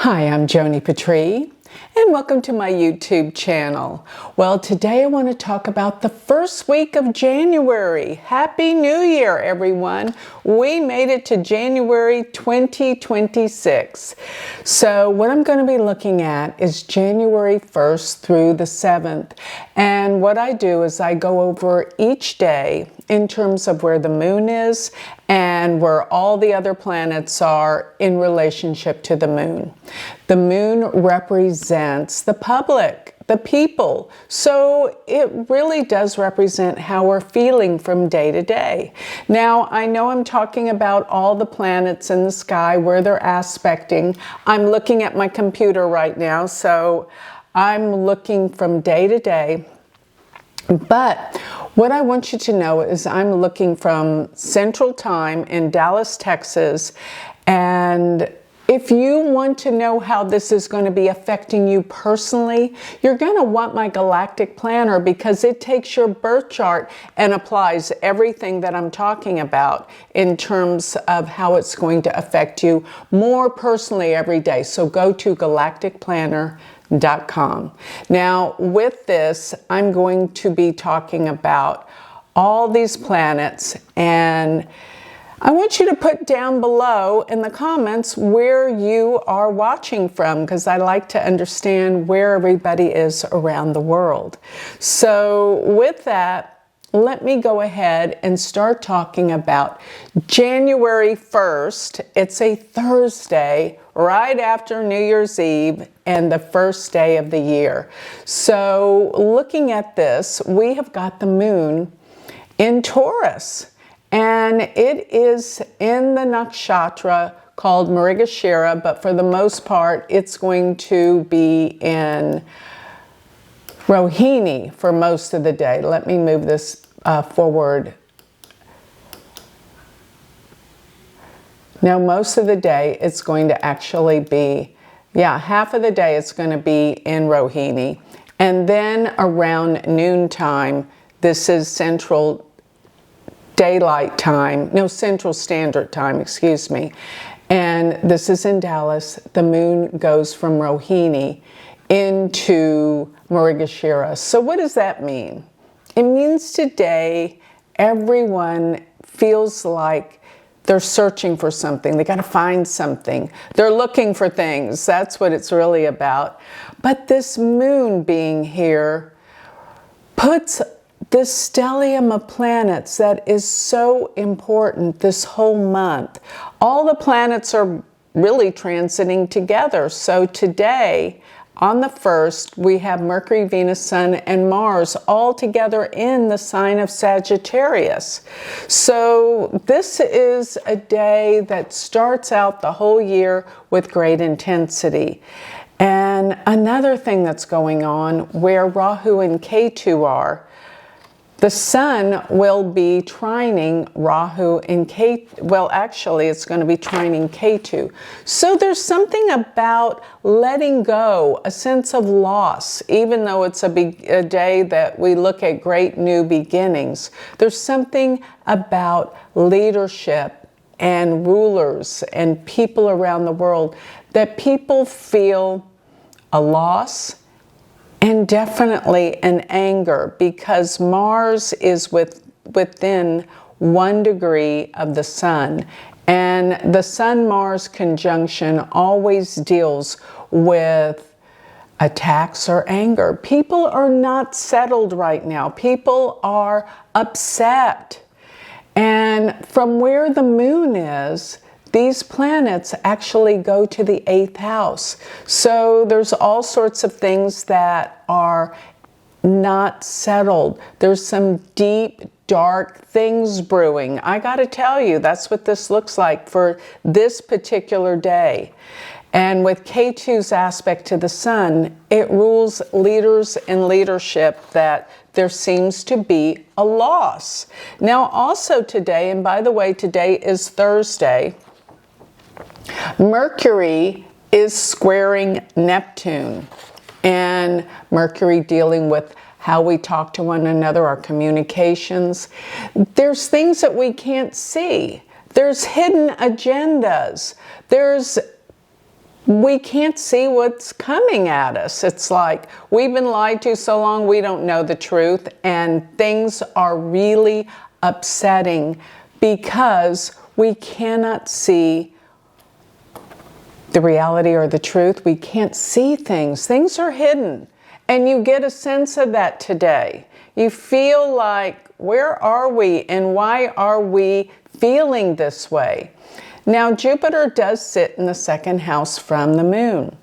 Hi, I'm Joni Patry, and welcome to my YouTube channel. Well, today I want to talk about the first week of January. Happy New Year, everyone. We made it to January 2026. So what I'm going to be looking at is January 1st through the 7th. And what I do is I go over each day in terms of where the moon is and where all the other planets are in relationship to the moon. The moon represents the public, the people. So it really does represent how we're feeling from day to day. Now, I know I'm talking about all the planets in the sky, where they're aspecting. I'm looking at my computer right now, so I'm looking from day to day. But what I want you to know is I'm looking from Central Time in Dallas, Texas, and if you want to know how this is going to be affecting you personally, you're going to want my galactic planner because it takes your birth chart and applies everything that I'm talking about in terms of how it's going to affect you more personally every day. So go to galacticplanner.com. Now, with this, I'm going to be talking about all these planets, and I want you to put down below in the comments where you are watching from, because I like to understand where everybody is around the world. So with that, let me go ahead and start talking about January 1st. It's a Thursday, right after New Year's Eve and the first day of the year. So looking at this, we have got the moon in Taurus. And it is in the nakshatra called Mrigashira, but for the most part, it's going to be in Rohini for most of the day. Let me move this forward. Now, most of the day, it's going to actually be, half of the day it's going to be in Rohini. And then around noontime, this is Central Standard Time, excuse me. And this is in Dallas. The moon goes from Rohini into Mrigashira. So what does that mean? It means today everyone feels like they're searching for something. They got to find something. They're looking for things. That's what it's really about. But this moon being here puts this stellium of planets that is so important this whole month. All the planets are really transiting together. So today, on the 1st, we have Mercury, Venus, Sun, and Mars all together in the sign of Sagittarius. So this is a day that starts out the whole year with great intensity. And another thing that's going on where Rahu and Ketu are, the sun will be trining Rahu and Ketu. Well, actually, it's going to be trining Ketu. So there's something about letting go, a sense of loss, even though it's a day that we look at great new beginnings. There's something about leadership and rulers and people around the world that people feel a loss and definitely an anger, because Mars is within 1 degree of the sun. And the Sun-Mars conjunction always deals with attacks or anger. People are not settled right now. People are upset. And from where the moon is, these planets actually go to the 8th house. So there's all sorts of things that are not settled. There's some deep, dark things brewing. I got to tell you, that's what this looks like for this particular day. And with Ketu's aspect to the sun, it rules leaders and leadership that there seems to be a loss. Now also today, and by the way, today is Thursday, Mercury is squaring Neptune, and Mercury dealing with how we talk to one another, our communications. There's things that we can't see. There's hidden agendas. There's we can't see what's coming at us. It's like we've been lied to so long we don't know the truth, and things are really upsetting because we cannot see the reality or the truth. We can't see things. Things are hidden, and you get a sense of that today. You feel like, where are we and why are we feeling this way? Now, Jupiter does sit in the second house from the moon.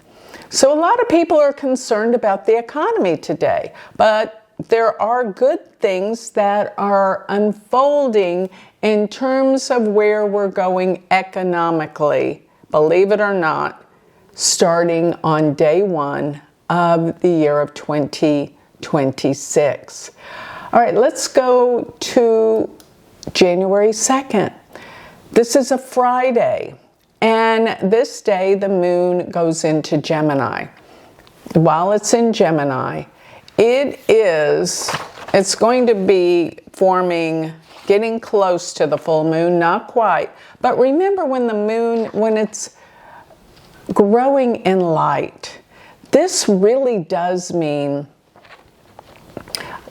So a lot of people are concerned about the economy today, but there are good things that are unfolding in terms of where we're going economically, believe it or not, starting on day 1 of the year of 2026. All right, let's go to January 2nd. This is a Friday, and this day the moon goes into Gemini. While it's in Gemini, it's going to be forming, getting close to the full moon, not quite. But remember, when the moon, when it's growing in light, this really does mean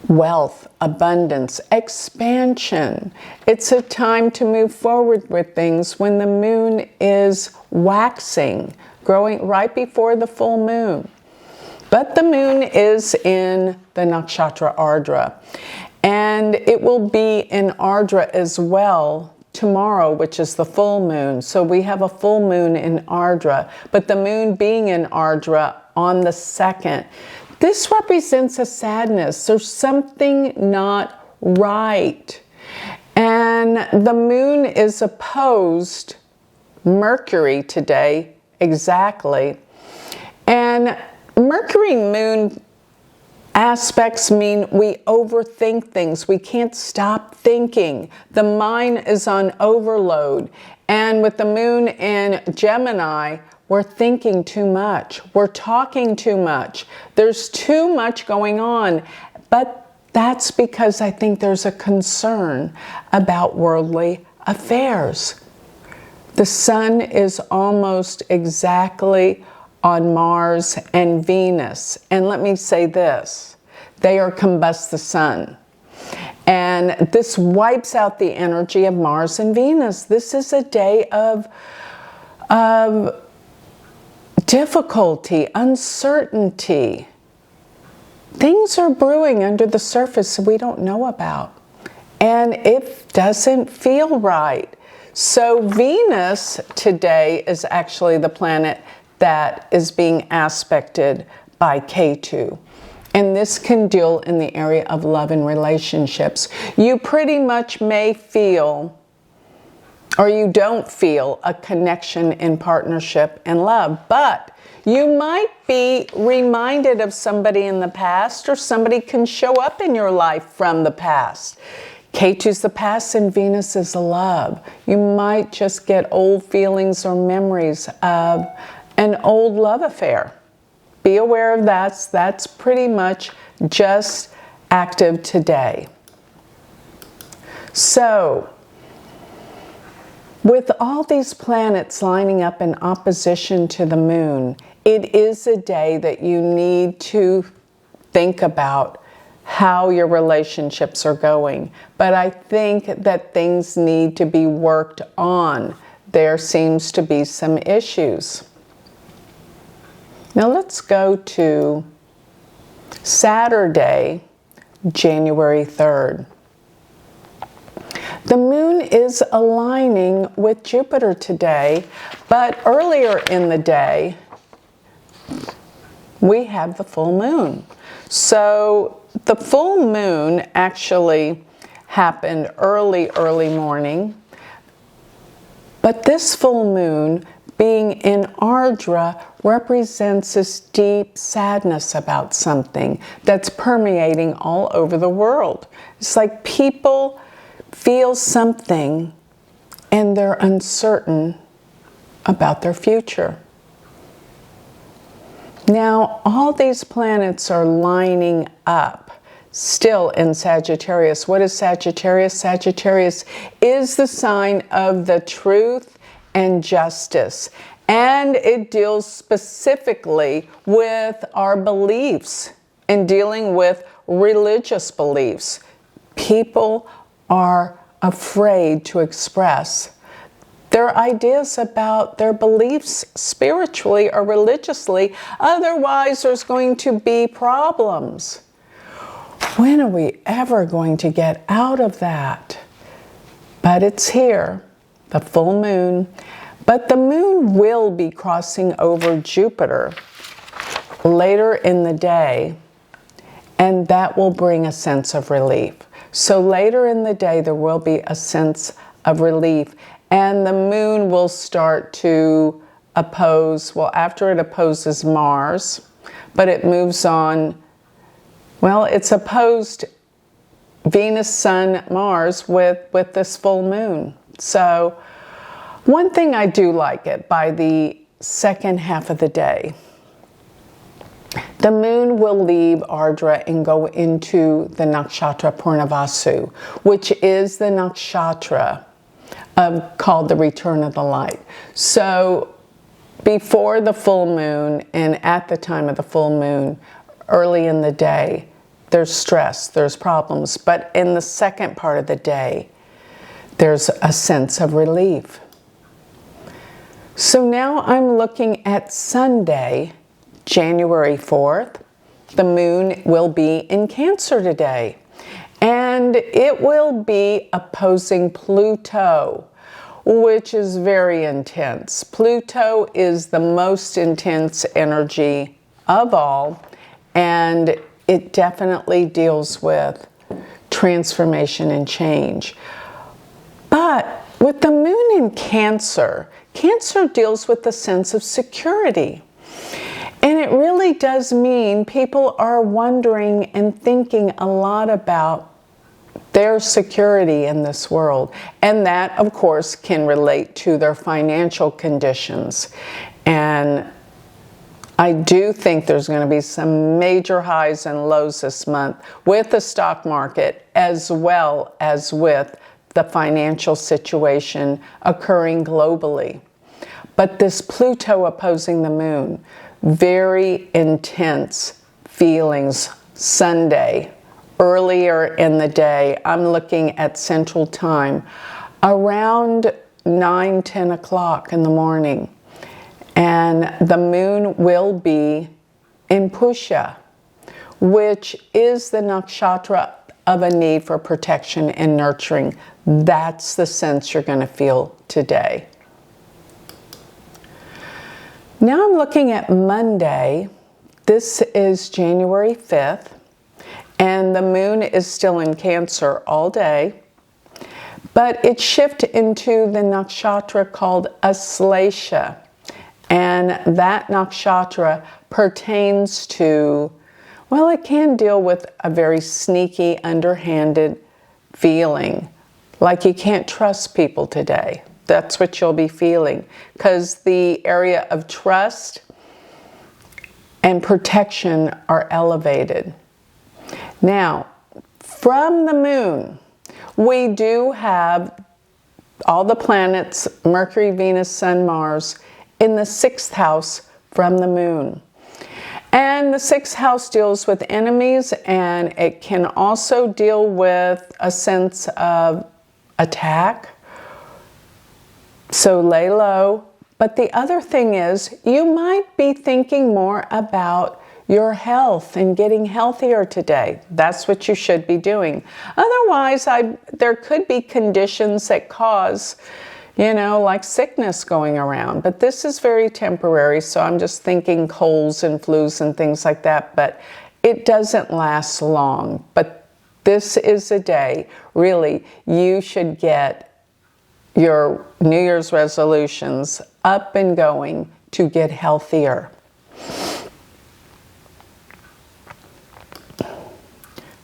wealth, abundance, expansion. It's a time to move forward with things when the moon is waxing, growing right before the full moon. But the moon is in the nakshatra Ardra, and it will be in Ardra as well tomorrow, which is the full moon. So we have a full moon in Ardra, but the moon being in Ardra on the 2nd, this represents a sadness. There's something not right. And the moon is opposed Mercury today, exactly. And Mercury moon aspects mean we overthink things. We can't stop thinking. The mind is on overload. And with the moon in Gemini, we're thinking too much. We're talking too much. There's too much going on. But that's because I think there's a concern about worldly affairs. The sun is almost exactly on Mars and Venus. And let me say this, they are combust the sun. And this wipes out the energy of Mars and Venus. This is a day of difficulty, uncertainty. Things are brewing under the surface we don't know about. And it doesn't feel right. So Venus today is actually the planet that is being aspected by Ketu. And this can deal in the area of love and relationships. You pretty much may feel, or you don't feel, a connection in partnership and love, but you might be reminded of somebody in the past, or somebody can show up in your life from the past. Ketu's the past and Venus is love. You might just get old feelings or memories of an old love affair. Be aware of that. That's pretty much just active today. So, with all these planets lining up in opposition to the moon, it is a day that you need to think about how your relationships are going. But I think that things need to be worked on. There seems to be some issues. Now let's go to Saturday, January 3rd. The moon is aligning with Jupiter today, but earlier in the day, we have the full moon. So the full moon actually happened early morning, but this full moon being in Ardra represents this deep sadness about something that's permeating all over the world. It's like people feel something and they're uncertain about their future. Now, all these planets are lining up still in Sagittarius. What is Sagittarius? Sagittarius is the sign of the truth and justice. And it deals specifically with our beliefs and dealing with religious beliefs. People are afraid to express their ideas about their beliefs spiritually or religiously. Otherwise, there's going to be problems. When are we ever going to get out of that? But it's here, the full moon. But the moon will be crossing over Jupiter later in the day, and that will bring a sense of relief. So later in the day, there will be a sense of relief, and the moon will start to oppose, well, after it opposes Mars, but it moves on. Well, it's opposed Venus, Sun, Mars with this full moon. So one thing I do like it, by the second half of the day, the moon will leave Ardra and go into the nakshatra Purnavasu, which is the nakshatra called the return of the light. So before the full moon and at the time of the full moon, early in the day, there's stress, there's problems. But in the second part of the day, there's a sense of relief. So now I'm looking at Sunday, January 4th. The moon will be in Cancer today. And it will be opposing Pluto, which is very intense. Pluto is the most intense energy of all, and it definitely deals with transformation and change. But with the moon in Cancer, Cancer deals with the sense of security. And it really does mean people are wondering and thinking a lot about their security in this world. And that, of course, can relate to their financial conditions. And I do think there's going to be some major highs and lows this month with the stock market, as well as with the financial situation occurring globally. But this Pluto opposing the moon, very intense feelings Sunday, earlier in the day. I'm looking at Central Time, around 9-10 o'clock in the morning. And the moon will be in Pusha, which is the nakshatra of a need for protection and nurturing. That's the sense you're going to feel today. Now I'm looking at Monday. This is January 5th, and the moon is still in Cancer all day, but it shifts into the nakshatra called Aslesha, and that nakshatra pertains to, well, it can deal with a very sneaky, underhanded feeling, like you can't trust people today. That's what you'll be feeling, because the area of trust and protection are elevated. Now, from the moon, we do have all the planets, Mercury, Venus, Sun, Mars, in the 6th house from the moon. And the 6th house deals with enemies, and it can also deal with a sense of attack. So lay low. But the other thing is, you might be thinking more about your health and getting healthier today. That's what you should be doing. Otherwise, there could be conditions that cause, like sickness going around. But this is very temporary, so I'm just thinking colds and flus and things like that. But it doesn't last long. But this is a day, really, you should get your New Year's resolutions up and going to get healthier.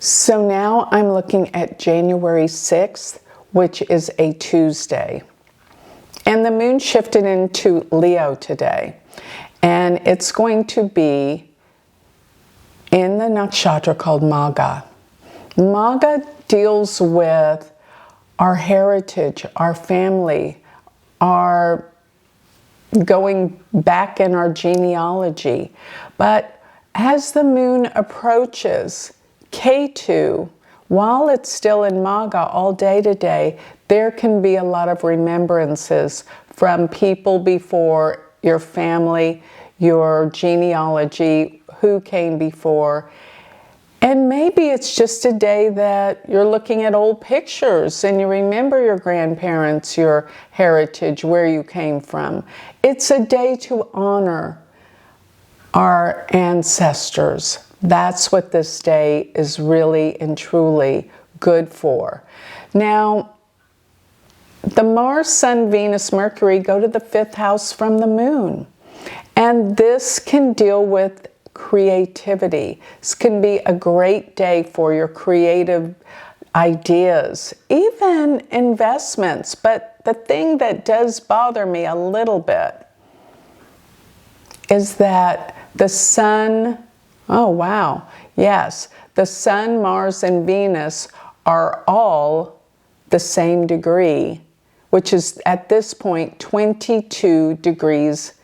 So now I'm looking at January 6th, which is a Tuesday. And the moon shifted into Leo today. And it's going to be in the nakshatra called Magha. Magha deals with our heritage, our family, our going back in our genealogy. But as the moon approaches K2, while it's still in Maga all day today, there can be a lot of remembrances from people before, your family, your genealogy, who came before. And maybe it's just a day that you're looking at old pictures and you remember your grandparents, your heritage, where you came from. It's a day to honor our ancestors. That's what this day is really and truly good for. Now, the Mars, Sun, Venus, Mercury go to the 5th house from the moon. And this can deal with creativity. This can be a great day for your creative ideas, even investments. But the thing that does bother me a little bit is that the Sun, oh wow, yes, the Sun, Mars, and Venus are all the same degree, which is at this point 22 degrees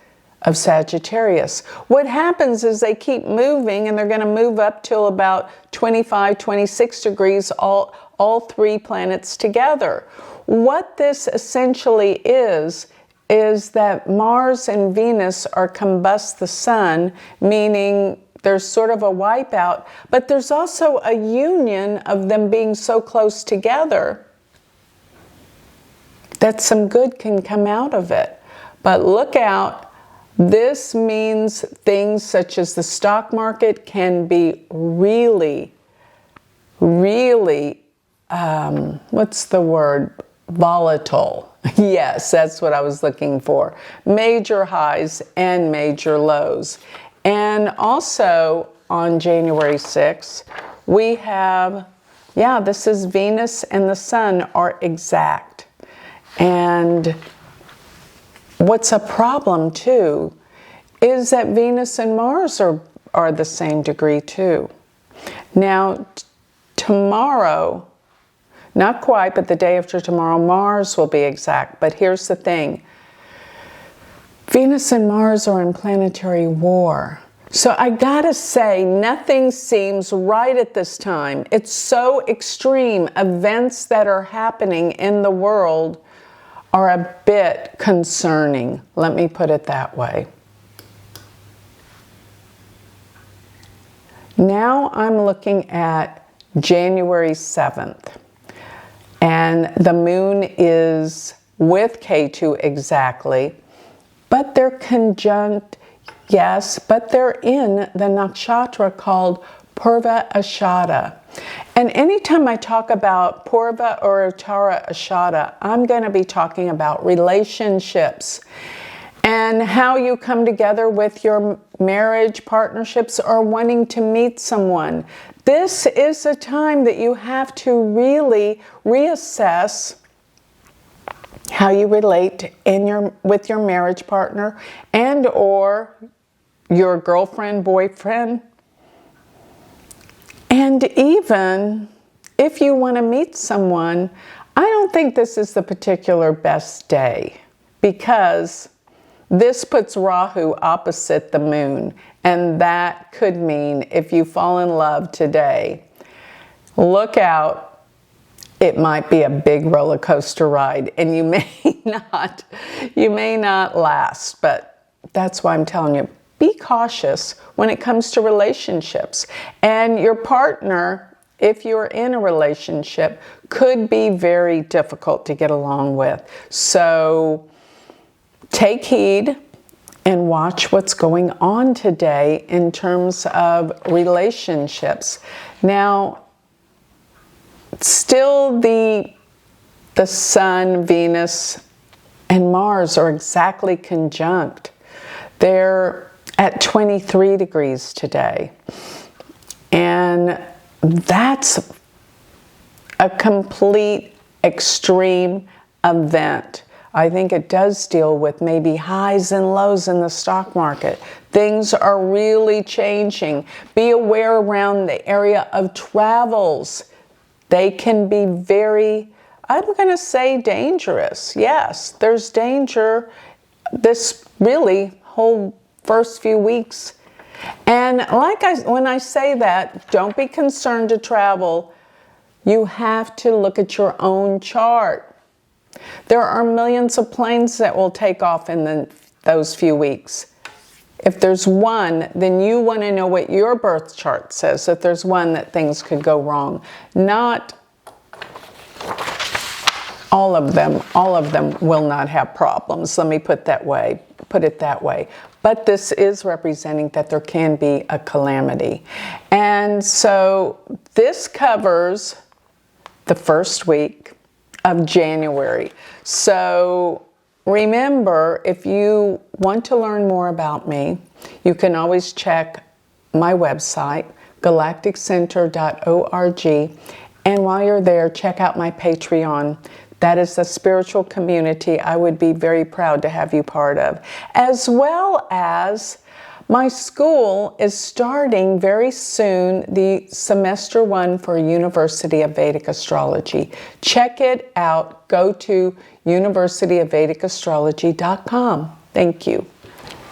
of Sagittarius. What happens is they keep moving, and they're going to move up till about 25, 26 degrees, all three planets together. What this essentially is that Mars and Venus are combust the Sun, meaning there's sort of a wipeout, but there's also a union of them being so close together that some good can come out of it. But look out. This means things such as the stock market can be really, really, what's the word? Volatile. Yes, that's what I was looking for. Major highs and major lows. And also on January 6th, we have, this is Venus and the Sun are exact. And what's a problem too is that Venus and Mars are the same degree too. Now, tomorrow, not quite, but the day after tomorrow, Mars will be exact. But here's the thing. Venus and Mars are in planetary war. So I gotta say, nothing seems right at this time. It's so extreme. Events that are happening in the world are a bit concerning. Let me put it that way. Now I'm looking at January 7th. And the moon is with K2 exactly. But they're conjunct, yes, but they're in the nakshatra called Purva Ashada. And anytime I talk about Purva or Uttara Ashada, I'm going to be talking about relationships and how you come together with your marriage partnerships or wanting to meet someone. This is a time that you have to really reassess how you relate with your marriage partner and or your girlfriend, boyfriend. And even if you want to meet someone, I don't think this is the particular best day because this puts Rahu opposite the moon. And that could mean if you fall in love today, look out. It might be a big roller coaster ride and you may not last, but that's why I'm telling you, be cautious when it comes to relationships. And your partner, if you're in a relationship, could be very difficult to get along with. So take heed and watch what's going on today in terms of relationships. Now, still the Sun, Venus, and Mars are exactly conjunct. They're at 23 degrees today. And that's a complete extreme event. I think it does deal with maybe highs and lows in the stock market. Things are really changing. Be aware around the area of travels. They can be very, I'm going to say dangerous. Yes, there's danger. This really whole first few weeks. And when I say that, don't be concerned to travel. You have to look at your own chart. There are millions of planes that will take off in those few weeks. If there's one, then you want to know what your birth chart says. If there's one that things could go wrong, not all of them will not have problems. Let me put it that way. But this is representing that there can be a calamity. And so this covers the first week of January. So remember, if you want to learn more about me, you can always check my website, galacticcenter.org. And while you're there, check out my Patreon. That is a spiritual community I would be very proud to have you part of. As well as my school is starting very soon, the semester 1 for University of Vedic Astrology. Check it out. Go to universityofvedicastrology.com. Thank you.